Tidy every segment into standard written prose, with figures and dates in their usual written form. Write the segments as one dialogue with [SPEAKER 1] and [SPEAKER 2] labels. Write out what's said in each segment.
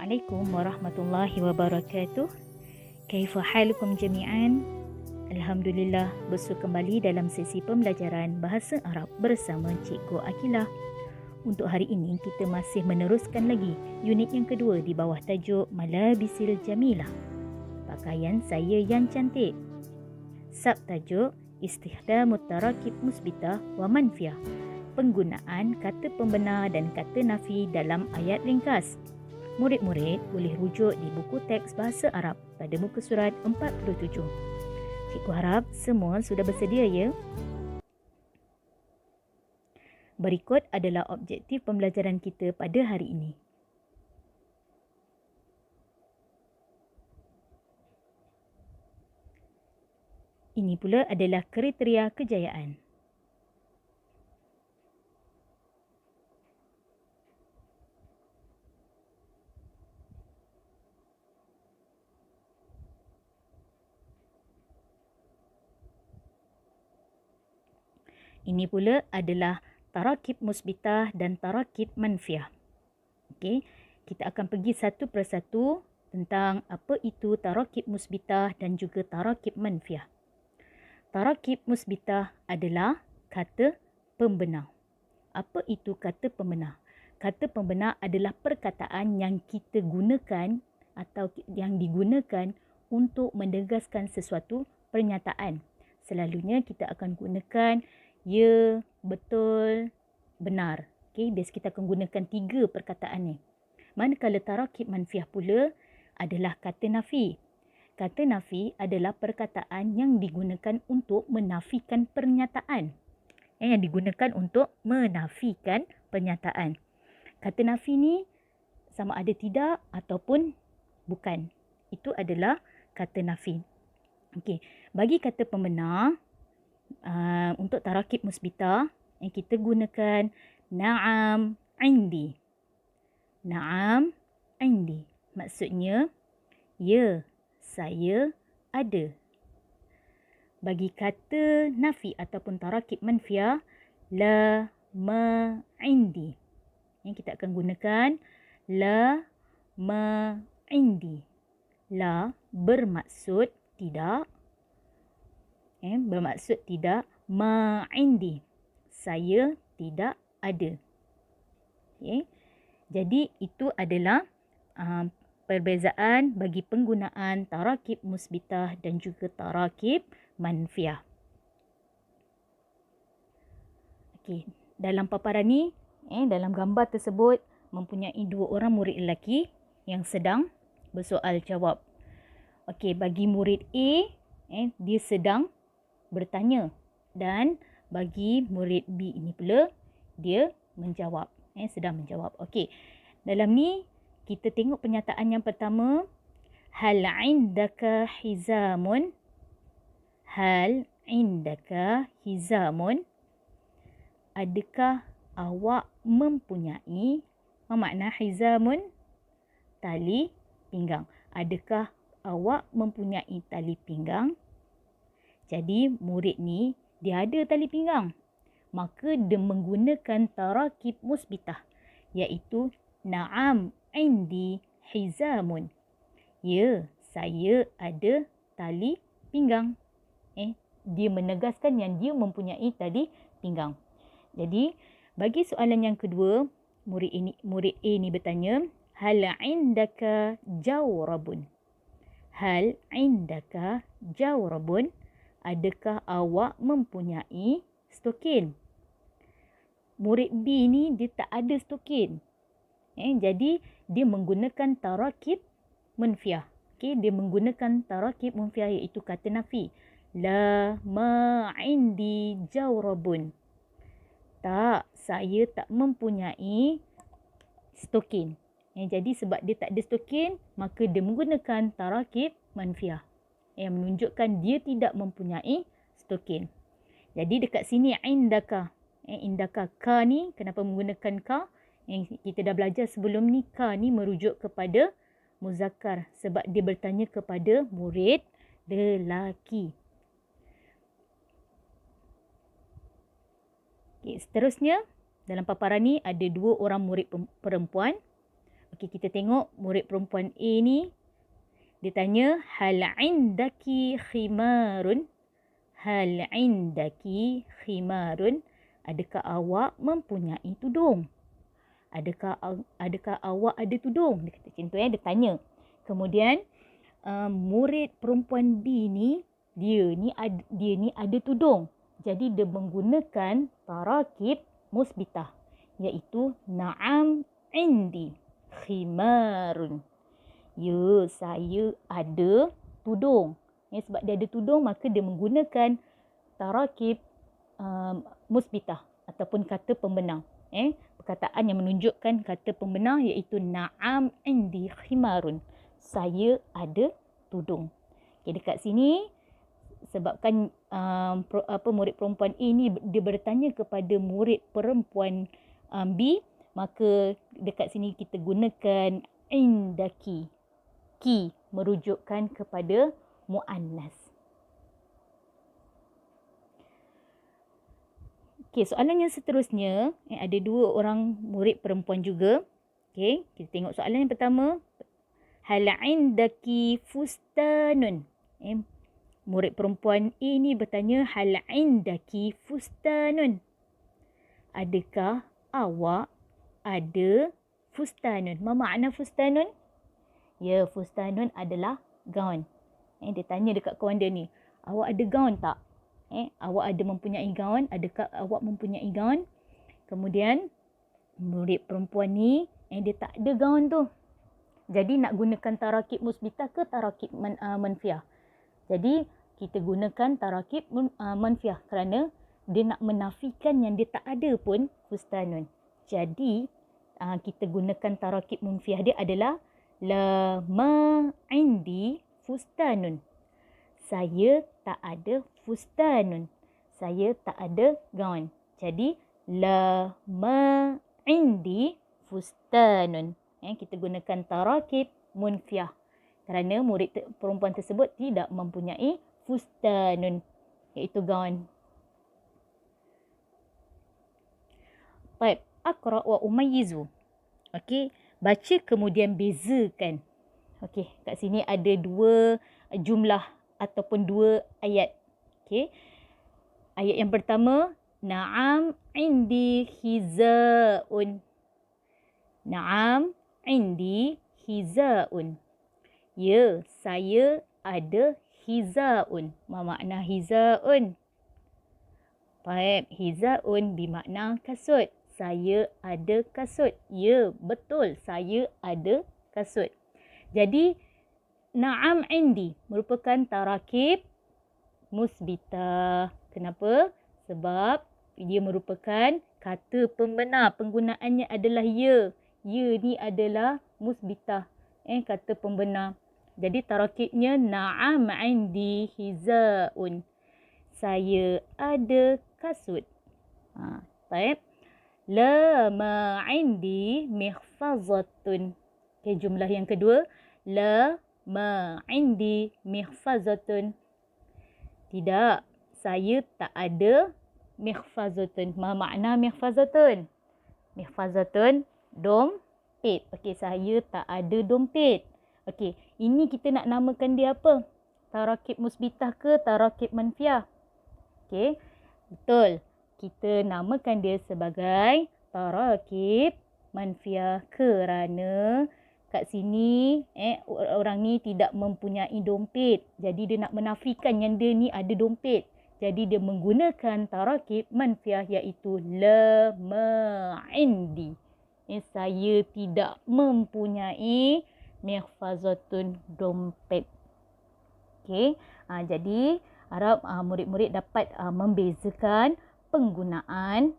[SPEAKER 1] Assalamualaikum warahmatullahi wabarakatuh. Kaifa halukum jami'an? Alhamdulillah, bersua kembali dalam sesi pembelajaran Bahasa Arab bersama Cikgu Akilah. Untuk hari ini, kita masih meneruskan lagi unit yang kedua di bawah tajuk Malabisil Jamilah, pakaian saya yang cantik. Subtajuk Istihdamut Tarakib Musbitah wa Manfiyah, penggunaan kata pembenar dan kata nafi dalam ayat ringkas. Murid-murid boleh rujuk di buku teks Bahasa Arab pada muka surat 47. Cikgu harap semua sudah bersedia ya. Berikut adalah objektif pembelajaran kita pada hari ini. Ini pula adalah kriteria kejayaan. Ini pula adalah tarakib musbitah dan tarakib manfiyah. Okey, kita akan pergi satu persatu tentang apa itu tarakib musbitah dan juga tarakib manfiyah. Tarakib musbitah adalah kata pembenar. Apa itu kata pembenar? Kata pembenar adalah perkataan yang kita gunakan atau yang digunakan untuk menegaskan sesuatu pernyataan. Selalunya kita akan gunakan ya, betul, benar. Okey, biasa kita akan gunakan 3 perkataan ni. Manakala tarakib manfiyah pula adalah kata nafi. Kata nafi adalah perkataan yang digunakan untuk menafikan pernyataan. Yang digunakan untuk menafikan pernyataan. Kata nafi ni sama ada tidak ataupun bukan. Itu adalah kata nafi. Okey, bagi kata pembenar, untuk tarakib musbitah, kita gunakan na'am indi. Na'am indi. Maksudnya, ya, saya ada. Bagi kata nafi ataupun tarakib manfiyah, la ma indi. Kita akan gunakan la ma indi. La bermaksud tidak. Bermaksud tidak. Ma indi. Saya tidak ada. Okay. Jadi itu adalah perbezaan bagi penggunaan tarakib musbitah dan juga tarakib manfiyah. Okey, dalam paparan ni, dalam gambar tersebut mempunyai 2 orang murid lelaki yang sedang bersoal jawab. Okey, bagi murid A, dia sedang bertanya, dan bagi murid B ini pula dia menjawab, sedang menjawab. Okey, dalam ni kita tengok pernyataan yang pertama, hal indaka hizamun. Hal indaka hizamun. Adakah awak mempunyai, apa makna hizamun? Tali pinggang. Adakah awak mempunyai tali pinggang? Jadi murid ni dia ada tali pinggang. Maka dia menggunakan tarakib musbitah, iaitu na'am indi hizamun. Ya, saya ada tali pinggang. Dia menegaskan yang dia mempunyai tali pinggang. Jadi, bagi soalan yang kedua, murid A ni bertanya, hal indaka jawrabun. Hal indaka jawrabun. Adakah awak mempunyai stokin? Murid B ni dia tak ada stokin. Jadi dia menggunakan tarakib manfiyah. Dia menggunakan tarakib manfiyah, iaitu kata nafi. La ma indi jawrabun. Tak, saya tak mempunyai stokin. Jadi sebab dia tak ada stokin, maka dia menggunakan tarakib manfiyah yang menunjukkan dia tidak mempunyai stokin. Jadi dekat sini indaka. Indaka ka ni, kenapa menggunakan ka? Kita dah belajar sebelum ni, ka ni merujuk kepada muzakkar sebab dia bertanya kepada murid lelaki. Okay, seterusnya dalam paparan ni ada 2 orang murid perempuan. Okey, kita tengok murid perempuan A ni. Dia tanya, hal indaki khimarun? Hal indaki khimarun? Adakah awak mempunyai tudung? Adakah awak ada tudung? Dia kata macam tu, dia tanya. Kemudian murid perempuan B ni, dia ni ada tudung. Jadi dia menggunakan tarakib musbitah, iaitu na'am indi khimarun. Ya, saya ada tudung. Sebab dia ada tudung, maka dia menggunakan tarakib musbitah ataupun kata pembenar. Perkataan yang menunjukkan kata pembenar iaitu na'am indi khimarun. Saya ada tudung. Okay, dekat sini sebabkan murid perempuan A ni dia bertanya kepada murid perempuan B, maka dekat sini kita gunakan indaki. Ki merujukkan kepada muannas. Okey, soalan yang seterusnya, ada dua orang murid perempuan juga. Okey, kita tengok soalan yang pertama. Hal indaki fustanun? Murid perempuan A ni bertanya, hal indaki fustanun? Adakah awak ada fustanun? Apa makna fustanun? Ya, fustanun adalah gaun. Dia tanya dekat kawan dia ni, awak ada gaun tak? Awak ada mempunyai gaun? Adakah awak mempunyai gaun? Kemudian murid perempuan ni dia tak ada gaun tu. Jadi nak gunakan tarakib musbitah ke tarakib manfiah? Jadi kita gunakan tarakib manfiah kerana dia nak menafikan yang dia tak ada pun fustanun. Jadi kita gunakan tarakib manfiah dia adalah la ma indi fustanun. Saya tak ada fustanun. Saya tak ada gaun. Jadi la ma indi fustanun. Kita gunakan tarakib munfiah kerana murid perempuan tersebut tidak mempunyai fustanun, iaitu gaun. Baik, aqra wa umayyizu. Okey, baca kemudian bezakan. Okey, kat sini ada dua jumlah ataupun dua ayat. Okey. Ayat yang pertama, na'am indi hizaun. Na'am indi hizaun. Ya, saya ada hizaun. Apa makna hizaun? Baik, hizaun bermakna kasut. Saya ada kasut. Ya, betul. Saya ada kasut. Jadi, na'am indi merupakan tarakib musbitah. Kenapa? Sebab dia merupakan kata pembenar. Penggunaannya adalah ya. Ya ni adalah musbitah. Kata pembenar. Jadi tarakibnya na'am indi hizaun. Saya ada kasut. Baik. La ma indi mihfazatun. Okay, jumlah yang kedua. La ma indi mihfazatun. Tidak, saya tak ada mihfazatun. Apa makna mihfazatun? Mihfazatun, dompet. Okey, saya tak ada dompet. Okey, ini kita nak namakan dia apa? Tarakib musbitah ke tarakib manfiah? Okey, betul. Kita namakan dia sebagai tarakib manfiah kerana kat sini orang ni tidak mempunyai dompet. Jadi dia nak menafikan yang dia ni ada dompet. Jadi dia menggunakan tarakib manfiah iaitu la ma indi. Saya tidak mempunyai mihfazatun, dompet. Okey. Jadi harap murid-murid dapat membezakan penggunaan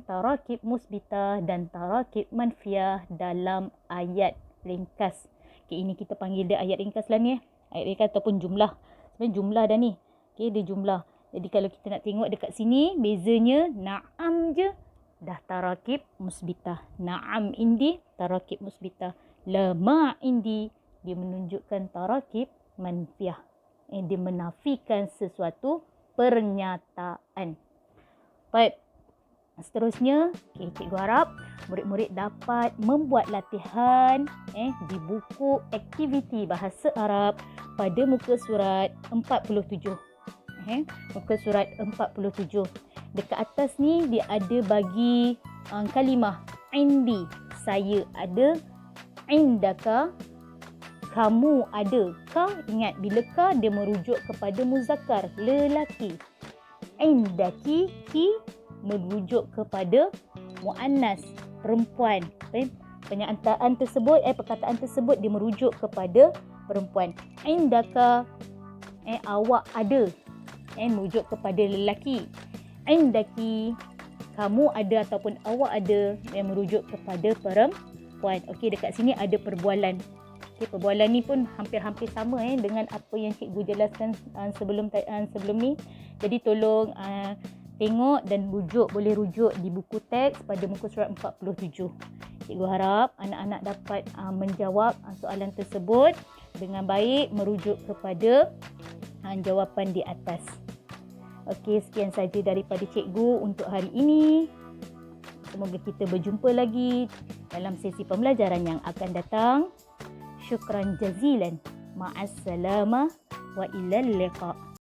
[SPEAKER 1] tarakib musbitah dan tarakib manfiah dalam ayat ringkas. Okey, ini kita panggil dia ayat ringkas lah ni. Ayat ringkas ataupun jumlah. Sebenarnya jumlah dah ni. Okey, dia jumlah. Jadi kalau kita nak tengok dekat sini, bezanya na'am je dah tarakib musbitah. Na'am indi tarakib musbitah. La ma indi dia menunjukkan tarakib manfiah. Dia menafikan sesuatu pernyataan. Baik. Seterusnya, cikgu harap murid-murid dapat membuat latihan di buku aktiviti bahasa Arab pada muka surat 47. Muka surat 47. Dekat atas ni dia ada bagi kalimah indi. Saya ada. Indaka. Kamu ada. Ka, ingat bila ka dia merujuk kepada muzakkar, lelaki. Indaki, ki merujuk kepada muannas, perempuan. Perkataan tersebut dia merujuk kepada perempuan. Indaka, awak ada, merujuk kepada lelaki. Indaki, kamu ada ataupun awak ada, yang merujuk kepada perempuan. Okey, dekat sini ada perbualan. Okey, perbualan ni pun hampir-hampir sama dengan apa yang cikgu jelaskan sebelum ni. Jadi tolong tengok dan boleh rujuk di buku teks pada muka surat 47. Cikgu harap anak-anak dapat menjawab soalan tersebut dengan baik, merujuk kepada jawapan di atas. Okey, sekian saja daripada cikgu untuk hari ini. Semoga kita berjumpa lagi dalam sesi pembelajaran yang akan datang. Syukran jazilan. Ma'assalamah wa ilal liqa'.